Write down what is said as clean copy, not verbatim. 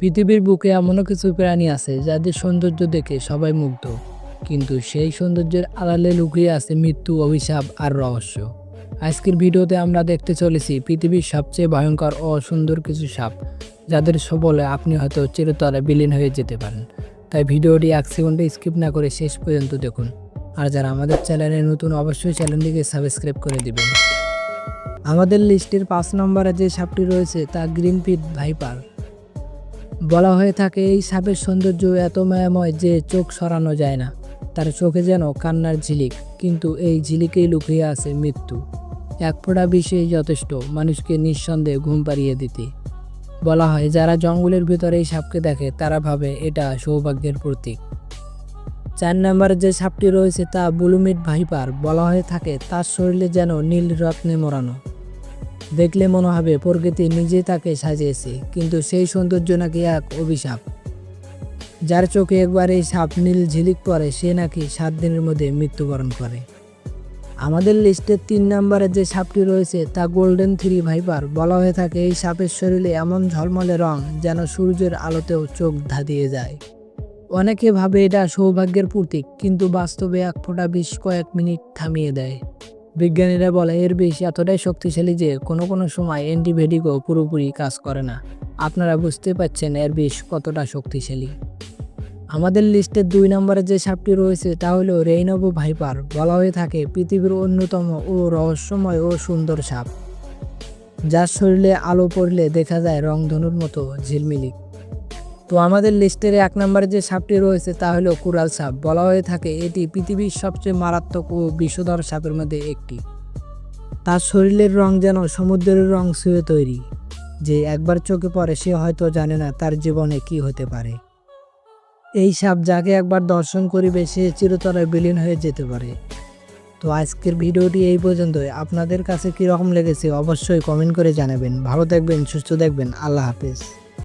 পৃথিবীর বুকে এমনও কিছু প্রাণী আছে যাদের সৌন্দর্য দেখে সবাই মুগ্ধ, কিন্তু সেই সৌন্দর্যের আড়ালে লুকিয়ে আছে মৃত্যু, অভিশাপ আর রহস্য। আজকের ভিডিওতে আমরা দেখতে চলেছি পৃথিবীর সবচেয়ে ভয়ঙ্কর ও সুন্দর কিছু সাপ, যাদের সবলে আপনি হয়তো চিরতরে বিলীন হয়ে যেতে পারেন। তাই ভিডিওটি এক সেকেন্ডে স্কিপ না করে শেষ পর্যন্ত দেখুন। আর যারা আমাদের চ্যানেলে নতুন, অবশ্যই চ্যানেলটিকে সাবস্ক্রাইব করে দিবেন। আমাদের লিস্টের 5 নম্বরে যে সাপটি রয়েছে তা গ্রিন পিট ভাইপার। বলা হয়ে থাকে এই সাপের সৌন্দর্য এত মায়াময় যে চোখ সরানো যায় না। তার চোখে যেন কান্নার ঝিলিক, কিন্তু এই ঝিলিকেই লুকিয়ে আছে মৃত্যু। এক ফোঁটা বিষেই যথেষ্ট মানুষকে নিঃসন্দেহে ঘুম পাড়িয়ে দিতে। বলা হয় যারা জঙ্গলের ভিতরে এই সাপকে দেখে তারা ভাবে এটা সৌভাগ্যের প্রতীক। 4 নম্বরে যে সাপটি রয়েছে তা ব্লুমিট ভাইপার। বলা হয়ে থাকে তার শরীরে যেন নীল রত্নে মোড়ানো। দেখলে মনে হবে প্রকৃতি নিজে তাকে সাজিয়েছে, কিন্তু সেই সৌন্দর্য নাকি এক অভিশাপ। যার চোখে একবার এই সাপ নীল ঝিলিক পড়ে সে নাকি 7 দিনের মধ্যে মৃত্যুবরণ করে। আমাদের লিস্টের 3 নম্বরে যে সাপটি রয়েছে তা গোল্ডেন থ্রি ভাইপার। বলা হয়ে থাকে এই সাপের শরীরে এমন ঝলমলে রং যেন সূর্যের আলোতেও চোখ ধাঁধিয়ে যায়। অনেকে ভাবে এটা সৌভাগ্যের প্রতীক, কিন্তু বাস্তবে এক ফোঁটা বিষ কয়েক মিনিট থামিয়ে দেয়। বিজ্ঞানীরা বলে এর বিষ এতটাই শক্তিশালী যে কোনো সময় অ্যান্টিবায়োটিকও পুরোপুরি কাজ করে না। আপনারা বুঝতে পারছেন এর বিষ কতটা শক্তিশালী। আমাদের লিস্টের 2 নম্বরে যে সাপটি রয়েছে তা হলো রেইনবো ভাইপার। বলা হয়ে থাকে পৃথিবীর অন্যতম ও রহস্যময় ও সুন্দর সাপ, যার শরীরে আলো পড়লে দেখা যায় রংধনুর মতো ঝিলমিলিক। তো আমাদের লিস্টের 1 নম্বরে যে সাপটি রয়েছে তা হলো কুরাল সাপ। বলা হয়ে থাকে এটি পৃথিবীর সবচেয়ে মারাত্মক ও বিষধর সাপের মধ্যে একটি। তার শরীরের রং যেন সমুদ্রের রং ছুঁয়ে তৈরি। যে একবার চোখে পড়ে সে হয়তো জানে না তার জীবনে কি হতে পারে। এই সাপ যাকে একবার দর্শন করিবে সে চিরতরে বিলীন হয়ে যেতে পারে। তো আজকের ভিডিওটি এই পর্যন্তই। আপনাদের কাছে কীরকম লেগেছে অবশ্যই কমেন্ট করে জানাবেন। ভালো থাকবেন, সুস্থ থাকবেন। আল্লাহ হাফেজ।